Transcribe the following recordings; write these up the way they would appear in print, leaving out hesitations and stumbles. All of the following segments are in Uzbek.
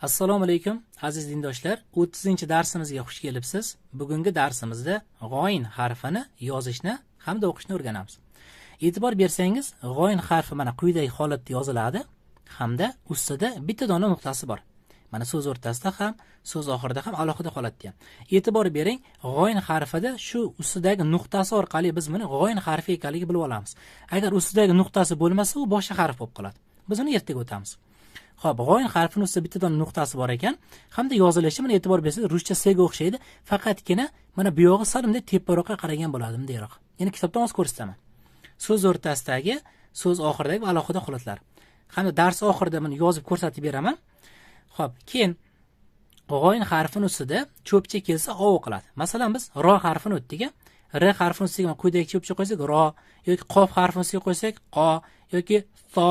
Assalomu alaykum aziz dindoshlar. 30-darsimizga xush kelibsiz. Bugungi darsimizda g'oyin harfini yozishni hamda o'qishni o'rganamiz. E'tibor bersangiz, g'oyin harfi mana quyidagi holatda yoziladi hamda ustida bitta dona nuqtasi bor. Mana so'z o'rtasida ham, so'z oxirida ham alohida holatda. E'tibor bering, g'oyin harfida shu ustidagi nuqtasi orqali biz buni g'oyin harfi ekanligini bilib olamiz. Agar ustidagi nuqtasi bo'lmasa, u boshqa harf bo'lib qoladi. Biz uni ertaga o'tamiz. Xo'p, g'oyin harfining ustida bitta dona nuqtasi bor ekan, hamda yozilishi mana e'tibor bersangiz ruscha S ga o'xshaydi, faqatgina mana bu yog'i sal bunday teparoqqa qaragan bo'ladi, bundayroq. Ya'ni kitobdan o'z ko'rsataman. So'z o'rtasidagi, so'z oxiridagi alohida holatlar. Hamda dars oxirida buni yozib ko'rsatib beraman. Xo'p, keyin g'oyin harfining ustida cho'pcha kelsa o o'qiladi. Masalan, biz ro harfini o'tdik. R harfining ustiga quyidagi cho'pcha qo'ysak ro, yoki qof harfining ustiga qo'ysak qo, yoki so,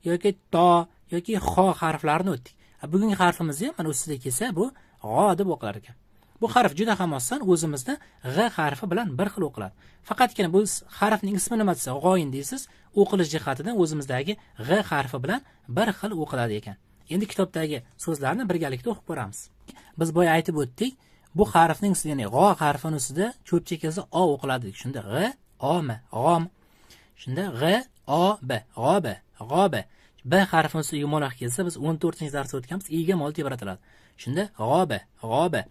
yoki to, yoki xo harflarini o'tdik. Bugungi harfimiz ham mana ustida kelsa bu g'o deb o'qilar ekan. Bu harf juda ham oson, o'zimizda g'a harfi bilan bir xil o'qiladi. Faqatgina bu harfning ismi nima desa g'oyin deysiz, o'qilish jihatidan o'zimizdagi g'a harfi bilan bir xil o'qiladi ekan. Endi kitobdagi so'zlarni birgalikda o'qib ko'ramiz. Biz boya aytib o'tdik, bu harfning ustida, ya'ni g'o harfining ustida cho'pcha kelsa o o'qiladi. Shunda g'a, o m, g'om. Shunda g'a, o b, g'ob, g'ob. B harfining ustida yumaloq kelsa, biz 14-darsda o'tganmiz, i ga mol tebratiladi. Shunda g'oba, g'oba.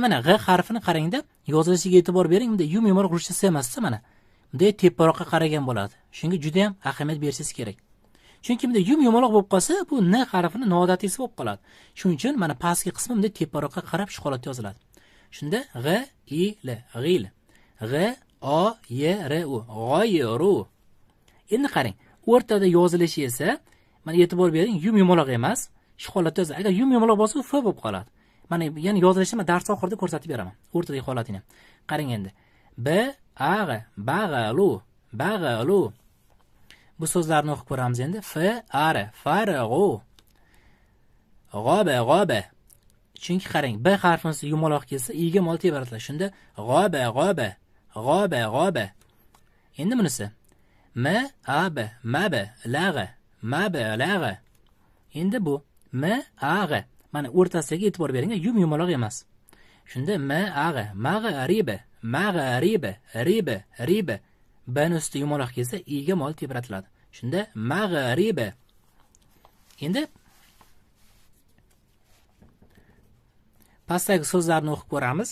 Mana g'a harfini qarangda, yozilishiga e'tibor bering, bunda yumaloq ruscha S emasda mana. Bunday teparoqqa qaragan bo'ladi. Shunga juda ham ahamiyat berishingiz kerak. Chunki bunda yumaloq bo'lib qolsa, bu n harfini noodatiy bo'lib qoladi. Shuning uchun mana pastki qismi bunday teparoqqa qarab shu holatda yoziladi. Shunda g'a, i, l, g'il. G'a, o, y, r, u, g'oyiru. Endi qarang, o'rtada yozilishi esa mana e'tibor bering, yumaloq emas, shu holatda yoziladi. Agar yumaloq bo'lsa, f bo'lib qoladi. Mana yana yozilishini dars oxirida ko'rsatib beraman. O'rtadagi holatini. Qarang endi. B, a, g, bag'alu, bag'alu. Bu so'zlarni o'qib ko'ramiz endi. F, ar, farg'u. G'oba, g'oba. Chunki qarang, b harfini yumaloq kelsa, i ga mol tebratiladi. Shunda g'oba, g'oba, g'oba, g'oba. Endi bunisi. M, ab, mab, lag'a, mab, lag'a. Endi bu m, a, g. Mana o'rtasiga e'tibor bering, yumaloq emas. Shunda m, a, g, mag'riba, mag'riba, riba, riba. B ning ustida yumaloq kelsa, i ga mol tebratiladi. Shunda mag'riba. Endi pastdagi so'zlarni o'qib ko'ramiz.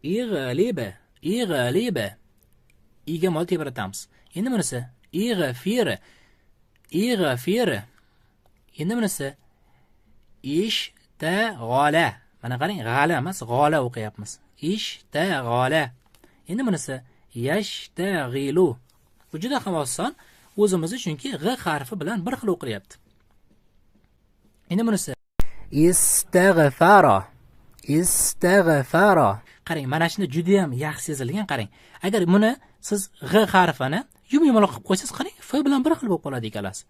Ig'liba, ig'liba. I ga mol tebratamiz. Endi bunisi ig'fira, ig'fira. Endi bunisi ishtag'ala. Mana qarang, g'ala emas, g'ola o'qiyapmiz. Ishtag'ala. Endi bunisi yashtag'ilu. Bu juda ham oson, o'zimizni chunki g'a harfi bilan bir xil o'qilyapti. Endi bunisi istag'fara, istag'fara. Qarang, mana shunda juda ham yaxshi yozilgan. Qarang, agar buni siz g'a harfini yumaloq qilib qo'ysangiz, qarang, f bilan bir xil bo'lib qoladi ekalasi.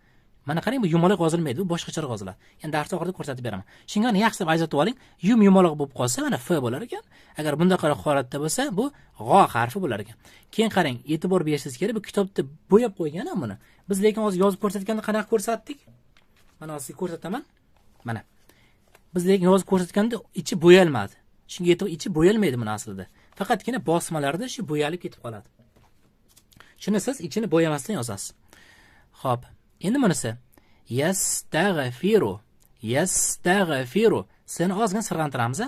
Mana qarang, bu yumaloq yozilmaydi, bu boshqacharoq yoziladi. Endi dars oxirida ko'rsatib beraman. Shunga yaxshi deb ajratib oling, yumaloq bo'lib qolsa, mana f bo'lar ekan. Agar bunday holatda bo'lsa, bu g'o harfi bo'lar ekan. Keyin qarang, e'tibor berishingiz kerak, bu kitobda bo'yab qo'ygan buni. Biz lekin hozir yozib ko'rsatganda qanaqa ko'rsatdik? Mana hozir ko'rsataman. Mana. Biz lekin yozib ko'rsatganda ichi bo'yalmadi. Shunga e'tibor, ichi bo'yalmaydi buni aslida. Faqatgina bosmalarda shu bo'yalib ketib qoladi. Shuni siz ichini bo'yamasdan yozasiz. Xo'p, endi bunisi yastaghfiru, yastaghfiru. Seni ozgina sirg'antiramiz.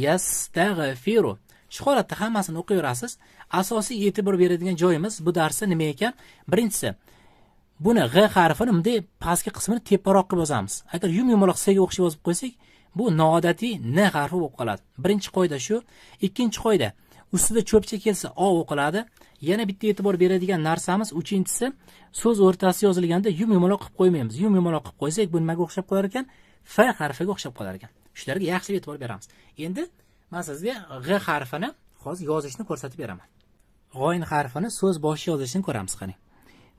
Yastaghfiru. Shu holatda hammasini o'qiyverasiz. Asosiy e'tibor beradigan joyimiz bu darsda nima ekan? Birinchisi, buni g'a harfini bunday pastki qismini teparoq qilib yozamiz. Agar yumaloq s ga o'xshab yozib qo'ysak, bu noodatiy n harfi bo'lib qoladi. Birinchi qoida shu. Ikkinchi qoida, ustida cho'pcha kelsa o o'qiladi. Yana bitta e'tibor beradigan narsamiz, uchinchisi, so'z o'rtasida yozilganda yumaloq qilib qo'ymaymiz. Yumaloq qilib qo'ysak, bu nimaga o'xshab qolar ekan? F harfiga o'xshab qolar ekan. Shularga yaxshi e'tibor beramiz. Endi men sizga g'a harfini hozir yozishni ko'rsatib beraman. G'oyin harfini so'z boshi yozishini ko'ramiz, qarang.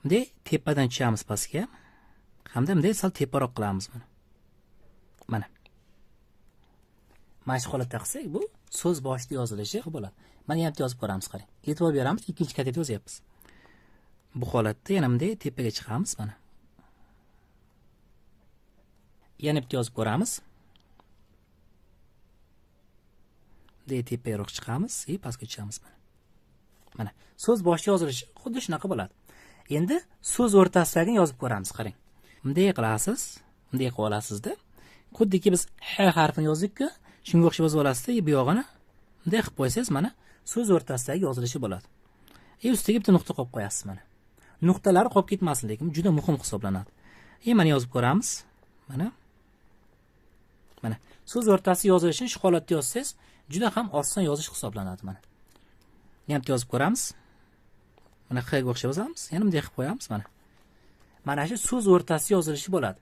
Bunday tepadan tushamiz pastga, hamda bunday sal teparoq qilamiz buni. Mana. Mana shu holatda qilsak, bu so'z boshida yozilishi bo'ladi. Mana ham yozib ko'ramiz, qarang. E'tibor beramiz, ikkinchi katida yozyapmiz. Bu holatda yana bunday tepaga chiqamiz mana. Yana bitta yozib ko'ramiz. bunday teparoq chiqamiz, pastga tushamiz. Mana so'z boshi yozilishi xuddi shunaqa bo'ladi. Endi so'z o'rtasidagi yozib ko'ramiz, qarang. Bunday qilasiz, bunday qilib olasizda. Xuddiki biz h harfini yozdik-ku, shunga o'xshab yozib olasizda, bu yog'ini bunday qilib qo'ysangiz, mana so'z o'rtasidagi yozilishi bo'ladi. Ustiga bitta nuqta qo'yib qo'yasiz mana. Nuqtalari qolib ketmasin, lekin juda muhim hisoblanadi. Mana yozib ko'ramiz. Mana so'z o'rtasida yozilishini shu holatda yozsangiz, juda ham oson yozish hisoblanadi mana. Yana bitta yozib ko'ramiz. Mana h ga o'xshab yozamiz. Yana bunday qilib qo'yamiz mana. Mana shu so'z o'rtasida yozilishi bo'ladi.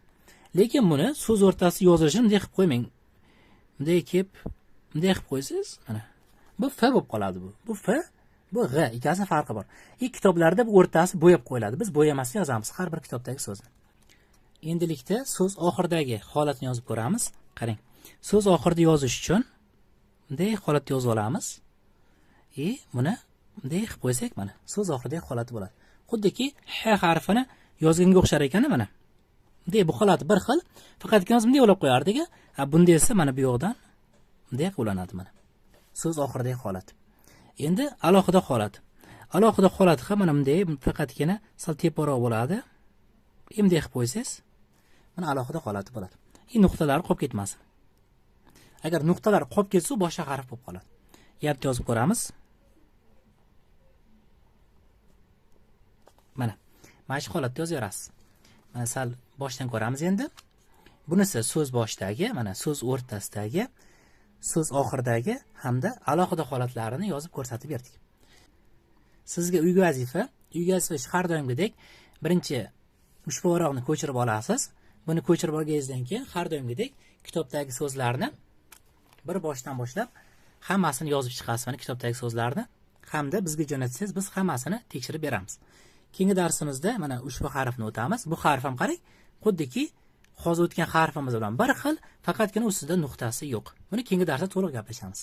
Lekin buni so'z o'rtasida yozilishini bunday qilib qo'ymang. Bunday kelib, bunday qilib qo'ysangiz, mana bu f bo'lib qoladi bu. Bu f, bu g, ikkasi farqi bor. Kitoblarda bu o'rtasi bo'yab qo'yiladi. Biz bo'yamasdan yozamiz har bir kitobdagi so'zni. Endilikda so'z oxiridagi holatni yozib ko'ramiz. Qarang. So'z oxirida yozish uchun bunday holatda yozib olamiz. Buni bunday qilib qo'ysak, mana so'z oxiridagi holati bo'ladi. Xuddiki h harfini yozganga o'xshar ekan mana. Bunday bu holati bir xil, faqat ikkimiz bunday yo'lab qo'yardik. Bunda esa mana bu yoqdan bunday qo'llanadi mana. So'z oxiridagi holat. Endi alohida holat. Alohida holat ham mana bunday faqatgina sal teparoq bo'ladi. Bunday qilib qo'ysangiz, mana alohida holati bo'ladi. Nuqtalar qolib ketmasin. Agar nuqtalar qolib ketsa, boshqa harf bo'lib qoladi. Yapti yozib ko'ramiz. Mana shu holatda yozaverasiz. Mana sal boshdan ko'ramiz endi. Bunisi so'z boshidagi, mana so'z o'rtasidagi, so'z oxiridagi hamda alohida holatlarini yozib ko'rsatib berdik. Sizga uyga vazifa har doimgidek birinchi ushbu varaqni ko'chirib olasiz. Buni ko'chirib olganingizdan keyin har doimgidek kitobdagi so'zlarni bir boshdan boshlab hammasini yozib chiqasiz. Mana kitobdagi so'zlarni hamda bizga jo'natsangiz, biz hammasini tekshirib beramiz. Keyingi darsimizda mana ushbu harfni o'tamiz. Bu harf ham qarang, xuddiki hozir o'tgan harfimiz bilan bir xil, faqatgina ustida nuqtasi yo'q. Buni keyingi darsda to'liq gaplashamiz.